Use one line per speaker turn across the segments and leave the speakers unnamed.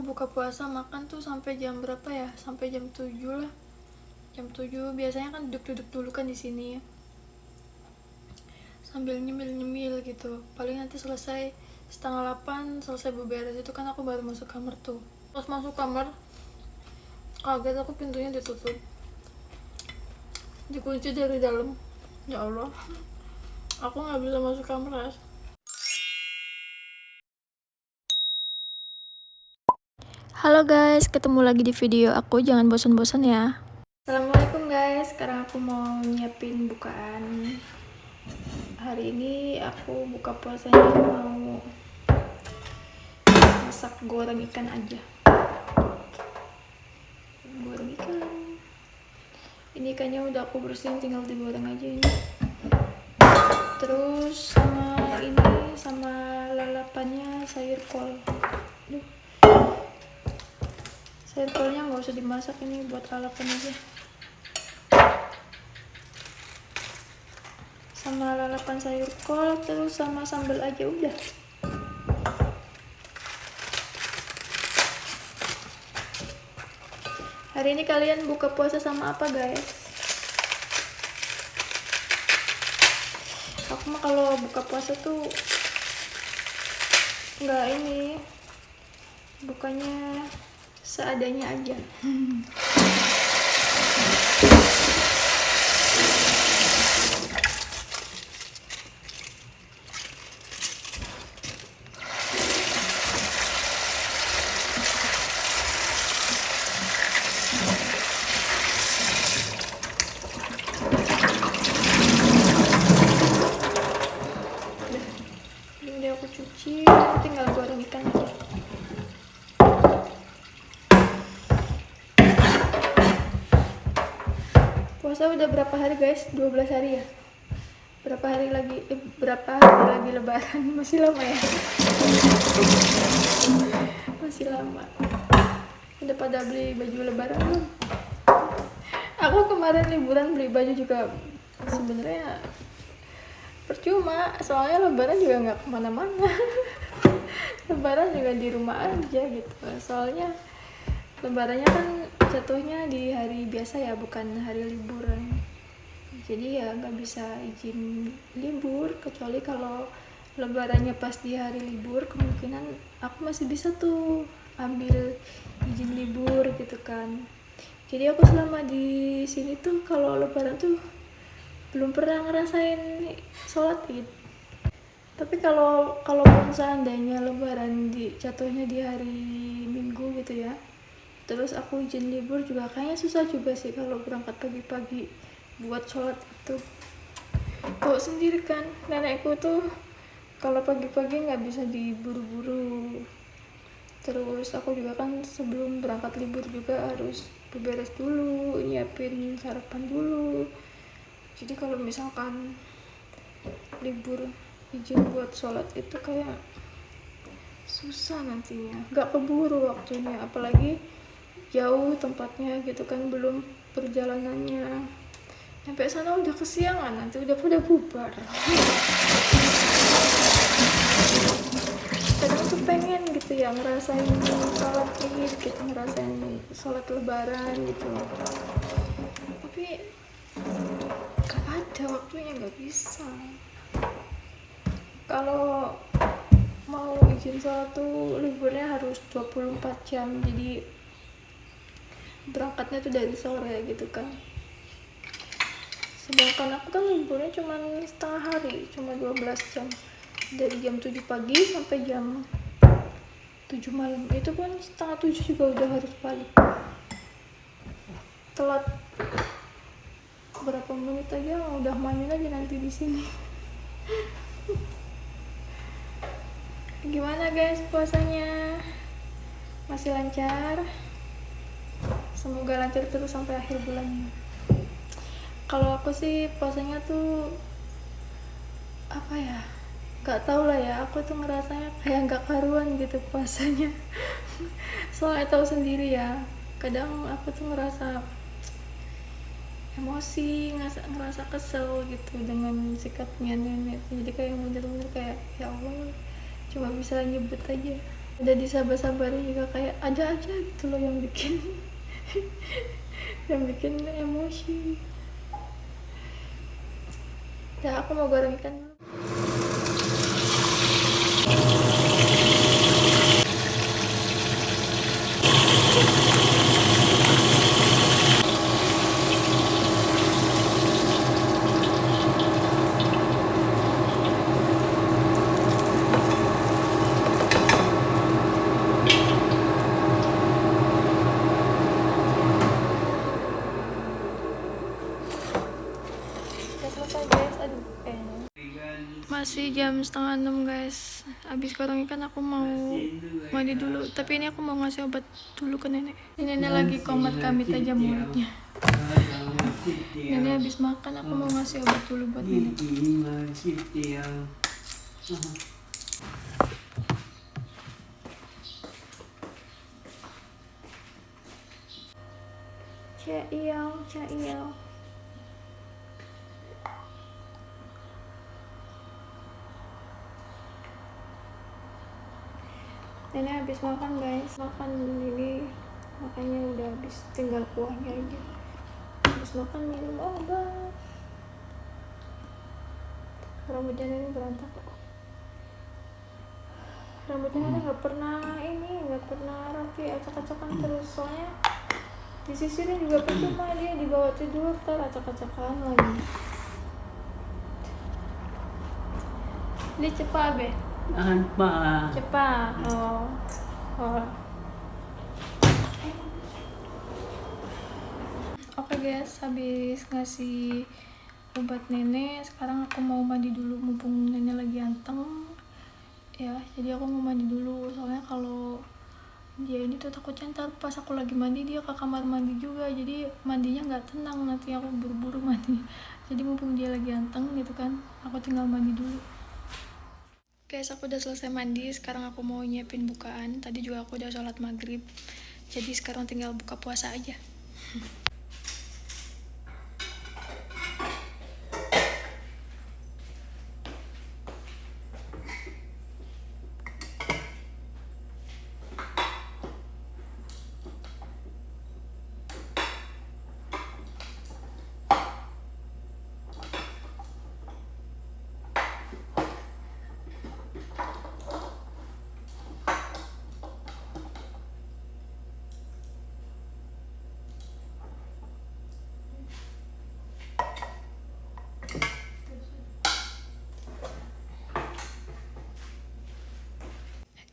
buka puasa makan tuh sampai jam berapa ya? Sampai jam 7 lah. Jam 7 biasanya kan duduk-duduk dulu kan di sini ya. Sambil nyemil-nyemil gitu. Paling nanti selesai setengah 8 selesai beberes itu kan aku baru masuk kamar tuh. Pas masuk kamar kaget aku pintunya ditutup. Dikunci dari dalam. Ya Allah. Aku nggak bisa masuk kamar. Halo guys, ketemu lagi di video aku, jangan bosan-bosan ya. Assalamualaikum guys, sekarang aku mau nyiapin bukaan. Hari ini aku buka puasanya mau masak goreng ikan aja. Goreng ikan. Ini ikannya udah aku bersihin, tinggal digoreng aja ini. Terus sama lalapannya sayur kol. Duh. Sayur kolnya nggak usah dimasak, ini buat lalapan aja. Sama lalapan sayur kol, terus sama sambal aja udah. Hari ini kalian buka puasa sama apa guys? Aku mah kalau buka puasa tuh nggak ini, bukannya seadanya aja. Ini udah aku cuci, tinggal goreng ikan aja. Puasa udah berapa hari guys? 12 hari ya? Berapa hari lagi lebaran? Masih lama ya? Masih lama. Udah pada beli baju lebaran belum? Aku kemarin liburan beli baju juga sebenarnya percuma, soalnya lebaran juga nggak kemana-mana. Lebaran juga di rumah aja gitu, soalnya lebarannya kan jatuhnya di hari biasa ya, bukan hari liburan. Jadi ya nggak bisa izin libur, kecuali kalau lebarannya pas di hari libur, kemungkinan aku masih bisa tuh ambil izin libur gitu kan. Jadi aku selama di sini tuh kalau lebaran tuh belum pernah ngerasain sholat id. Tapi kalaupun seandainya lebaran jatuhnya di hari Minggu gitu ya, terus aku izin libur juga kayaknya susah juga sih kalau berangkat pagi-pagi buat sholat itu. Tahu sendiri kan, nenekku tuh kalau pagi-pagi nggak bisa diburu-buru. Terus aku juga kan sebelum berangkat libur juga harus beberes dulu, nyiapin sarapan dulu. Jadi kalau misalkan libur izin buat sholat itu kayak susah nantinya, nggak keburu waktunya, apalagi jauh tempatnya gitu kan, belum perjalanannya, sampai sana udah kesiangan, nanti udah bubar. Kadang tuh pengen gitu ya ngerasain sholat id gitu, ngerasain sholat lebaran gitu, tapi gak ada waktunya, nggak bisa. Kalau mau izin sholat tuh liburnya harus 24 jam, jadi berangkatnya tuh dari sore gitu kan. Sedangkan aku kan liburnya cuma setengah hari, cuma 12 jam, dari jam 7 pagi sampai jam 7 malam. Itu pun setengah 7 juga udah harus balik. Telat berapa menit aja udah main aja nanti di sini. Gimana guys puasanya? Masih lancar? Semoga lancar terus sampai akhir bulannya. Kalau aku sih puasanya tuh apa ya, gak tau lah ya, aku tuh ngerasanya kayak gak karuan gitu puasanya. Soalnya tahu sendiri ya, kadang aku tuh ngerasa emosi, ngerasa kesel gitu dengan sikapnya nenek. Jadi kayak bener-bener kayak ya Allah, cuma bisa nyebut aja. udah disabar-sabarin juga kayak ada aja gitu loh yang bikin yang bikin emosi. Ya aku mau goreng ikan dulu. Udah selesai guys, aduh masih jam 5:30 guys. Habis goreng ikan aku mau mandi dulu, tapi ini aku mau ngasih obat dulu ke nenek. Ini nenek lagi komat kamit aja mulutnya. Nenek habis makan, aku mau ngasih obat dulu buat nenek. Caiao. Nenek habis makan guys, makan ini makannya udah habis, tinggal kuahnya aja. Habis makan minum obat. Rambutnya nenek berantakan. Rambutnya nenek nggak pernah rapi, acak-acakan terus. Soalnya disisirin juga percuma, dia dibawa tidur ntar acak-acakan lagi. Dia cepat be. Cepat. Oh. Oke guys, habis ngasih obat nenek, sekarang aku mau mandi dulu mumpung nenek lagi anteng. Ya, jadi aku mau mandi dulu, soalnya kalau dia ini tuh takutnya ntar pas aku lagi mandi dia ke kamar mandi juga, jadi mandinya nggak tenang, nanti aku buru-buru mandi. Jadi mumpung dia lagi anteng gitu kan, aku tinggal mandi dulu. Guys, aku udah selesai mandi, sekarang aku mau nyiapin bukaan. Tadi juga aku udah sholat maghrib, jadi sekarang tinggal buka puasa aja.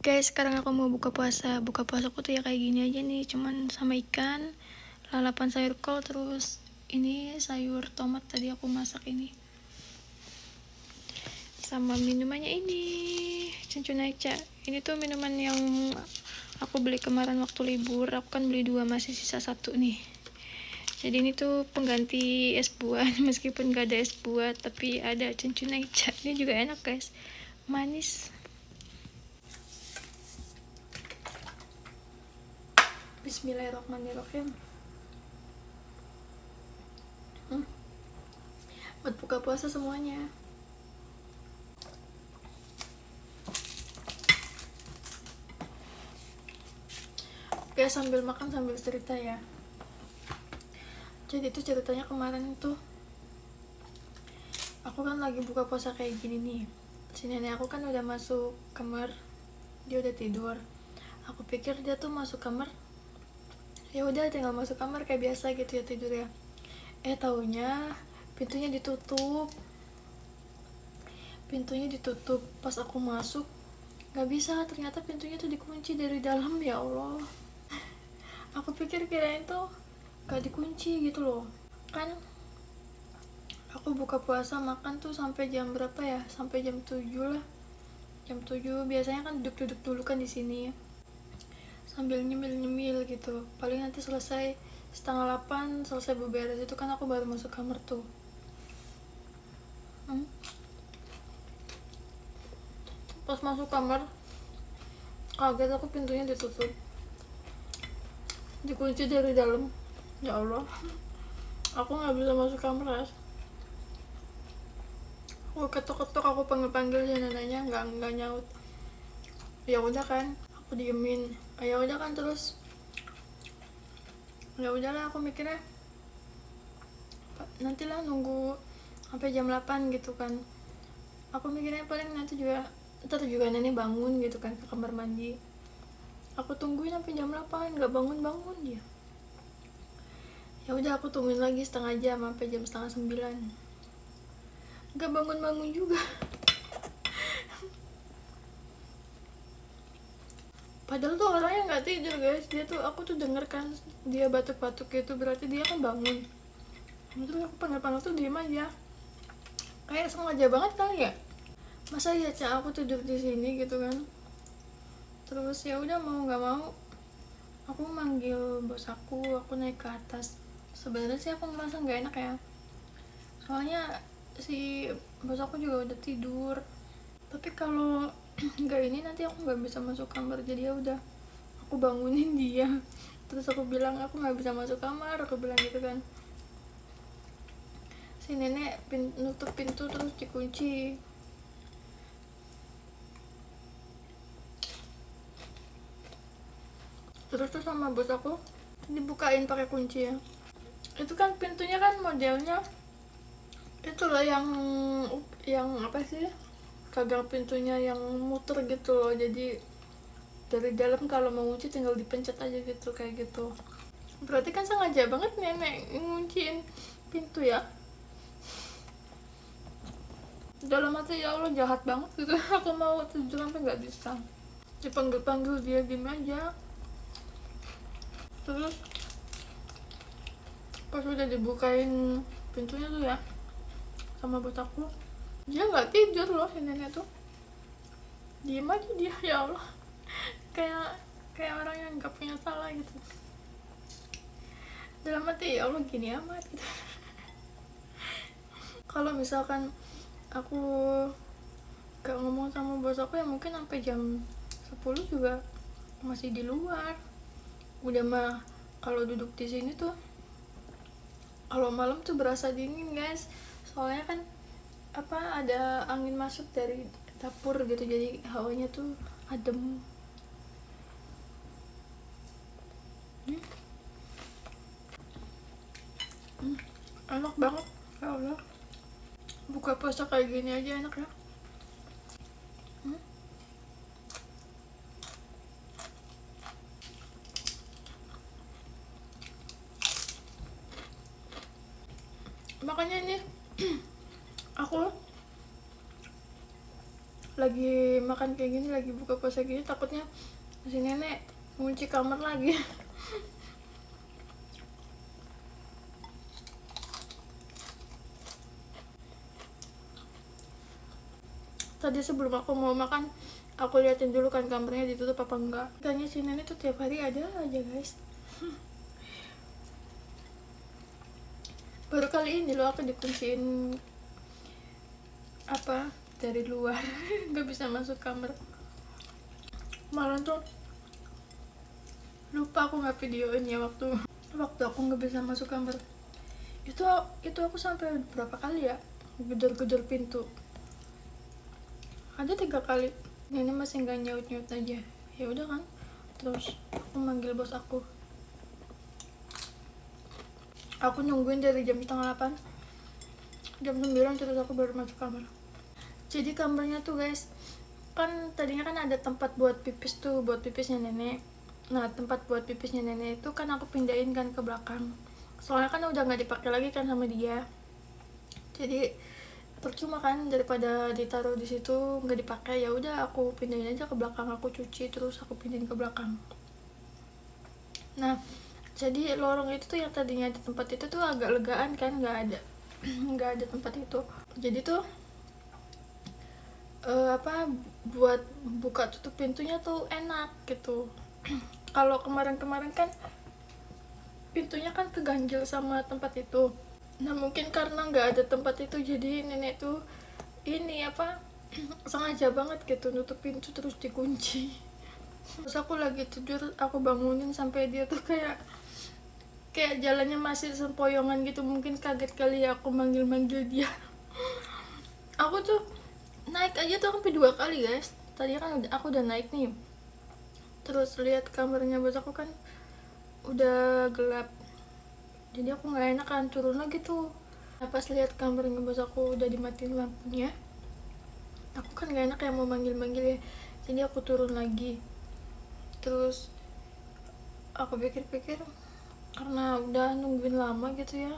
Guys, sekarang aku mau buka puasa. Buka puasaku tuh ya kayak gini aja nih, cuman sama ikan, lalapan sayur kol, terus ini sayur tomat tadi aku masak ini. Sama minumannya ini, Cincunacha. Ini tuh minuman yang aku beli kemarin waktu libur. Aku kan beli 2, masih sisa 1 nih. Jadi ini tuh pengganti es buah, meskipun gak ada es buah, tapi ada Cincunacha. Ini juga enak guys, manis. Bismillahirrahmanirrahim. Buat buka puasa semuanya. Oke, sambil makan sambil cerita ya. Jadi itu ceritanya kemarin itu aku kan lagi buka puasa kayak gini nih. Si nenek aku kan udah masuk kamar, dia udah tidur. Aku pikir dia tuh masuk kamar, ya udah tinggal masuk kamar kayak biasa gitu ya, tidur ya. Taunya pintunya ditutup. Pas aku masuk nggak bisa, ternyata pintunya tuh dikunci dari dalam. Ya Allah, aku pikir kirain tuh gak dikunci gitu loh. Kan aku buka puasa makan tuh sampai jam berapa ya, sampai jam 7 lah. Jam 7 biasanya kan duduk-duduk dulu kan di sini ya, sambil nyemil-nyemil gitu. Paling nanti selesai 7:30, selesai beberes itu kan aku baru masuk kamar tuh. Pas masuk kamar kaget aku, pintunya ditutup, dikunci dari dalam. Ya Allah, aku nggak bisa masuk kamar. Aku ketok-ketok, aku panggil-panggil ya neneknya, nggak nyaut. Ya udah kan, aku diemin. Ya udah kan, terus ya udahlah aku mikirnya nantilah nunggu sampai jam 8 gitu kan. Aku mikirnya paling nanti juga ntar juga nenek bangun gitu kan ke kamar mandi. Aku tungguin sampai jam 8 nggak bangun dia. Ya udah aku tungguin lagi setengah jam sampai jam setengah 9, nggak bangun juga. Padahal tuh orangnya nggak tidur guys, dia tuh, aku tuh denger kan dia batuk-batuk gitu, berarti dia kan bangun. Terus aku panggil tuh diem aja, kayak sengaja banget kali ya. Masa ya Cak aku tidur di sini gitu kan. Terus ya udah mau nggak mau aku manggil bos aku naik ke atas. Sebenarnya sih aku ngerasa nggak enak ya, soalnya si bos aku juga udah tidur. Tapi kalau nggak ini nanti aku nggak bisa masuk kamar, jadi ya udah aku bangunin dia. Terus aku bilang aku nggak bisa masuk kamar, aku bilang gitu kan. Si nenek nutup pintu terus dikunci. Terus tuh sama bos aku dibukain pakai kunci ya. Itu kan pintunya kan modelnya itu loh yang apa sih, gagang pintunya yang muter gitu loh, jadi dari dalam kalau mau ngunci tinggal dipencet aja gitu, kayak gitu. Berarti kan sengaja banget nenek ngunciin pintu ya. Dalam hati ya Allah jahat banget gitu. Aku mau tidur sampai nggak bisa, dipanggil dia diem aja. Terus pas udah dibukain pintunya tuh ya sama bos aku, dia nggak tidur loh si nenek tuh, diem aja dia. Ya Allah, kayak orang yang nggak punya salah gitu. Dalam hati ya Allah gini amat gitu. Kalau misalkan aku gak ngomong sama bos aku ya mungkin sampai jam 10 juga masih di luar. Udah mah kalau duduk di sini tuh kalau malam tuh berasa dingin guys, soalnya kan apa, ada angin masuk dari dapur gitu, jadi hawanya tuh adem. Enak banget ya Allah, buka puasa kayak gini aja enak ya. Makanya ini aku lagi makan kayak gini, lagi buka puasa gini, takutnya si nenek ngunci kamar lagi. Tadi sebelum aku mau makan aku liatin dulu kan kamarnya ditutup apa enggak. Kayaknya si nenek tuh tiap hari ada aja guys. Baru kali ini loh aku dikunciin apa dari luar. Nggak bisa masuk kamar. Malah tuh lupa aku nggak videoin ya waktu aku nggak bisa masuk kamar. Itu aku sampai berapa kali ya gedor-gedor pintu, ada 3 kali. Nenek masih nggak nyaut aja. Ya udah kan, terus aku manggil bos aku nungguin dari jam setengah 8, jam 9 terus aku baru masuk kamar. Jadi kamarnya tuh guys, kan tadinya kan ada tempat buat pipis tuh, buat pipisnya nenek. Nah tempat buat pipisnya nenek itu kan aku pindahin kan ke belakang, soalnya kan udah nggak dipakai lagi kan sama dia. Jadi percuma kan, daripada ditaruh di situ nggak dipakai, ya udah aku pindahin aja ke belakang, aku cuci terus aku pindahin ke belakang. Nah jadi lorong itu tuh yang tadinya di tempat itu tuh agak legaan kan, nggak ada nggak ada tempat itu. Jadi tuh apa, buat buka tutup pintunya tuh enak gitu. Kalau kemarin kan pintunya kan keganjel sama tempat itu. Nah mungkin karena nggak ada tempat itu, jadi nenek tuh ini apa, sengaja banget gitu nutup pintu terus dikunci. Terus aku lagi tidur aku bangunin sampai dia tuh kayak jalannya masih sempoyongan gitu, mungkin kaget kali ya aku manggil dia. Aku tuh naik aja tuh sampai 2 kali guys. Tadi kan aku udah naik nih, terus lihat kamarnya bos aku kan udah gelap, jadi aku nggak enak kan turun lagi tuh. Nah, pas lihat kamarnya bos aku udah dimatiin lampunya, aku kan nggak enak kayak mau manggil-manggil ya, jadi aku turun lagi. Terus aku pikir-pikir karena udah nungguin lama gitu ya,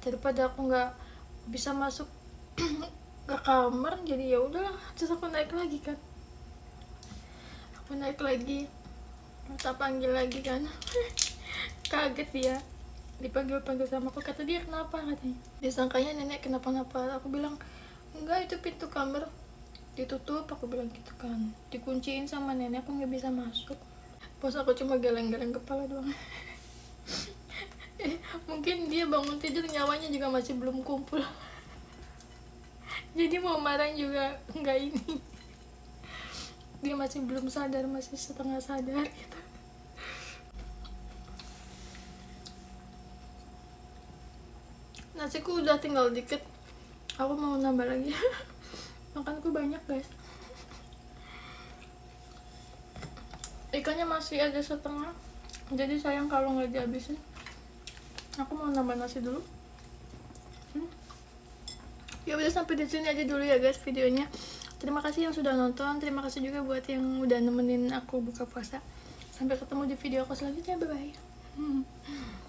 daripada aku nggak bisa masuk ke kamar, jadi ya udahlah, terus aku naik lagi kan. Aku naik lagi, minta panggil lagi kan. Kaget dia, dipanggil-panggil sama aku, kata dia kenapa, katanya disangkanya nenek kenapa-napa. Aku bilang enggak, itu pintu kamar ditutup, aku bilang gitu kan, dikunciin sama nenek, aku nggak bisa masuk. Bos aku cuma geleng-geleng kepala doang. Mungkin dia bangun tidur nyawanya juga masih belum kumpul. Jadi mau marah juga enggak ini, dia masih belum sadar, masih setengah sadar gitu. Nasiku udah tinggal dikit, aku mau nambah lagi. Makanku banyak guys, ikannya masih ada setengah, jadi sayang kalau nggak dihabisin. Aku mau nambah nasi dulu. Ya udah, sampai di sini aja dulu ya guys videonya. Terima kasih yang sudah nonton, terima kasih juga buat yang udah nemenin aku buka puasa. Sampai ketemu di video aku selanjutnya, bye bye.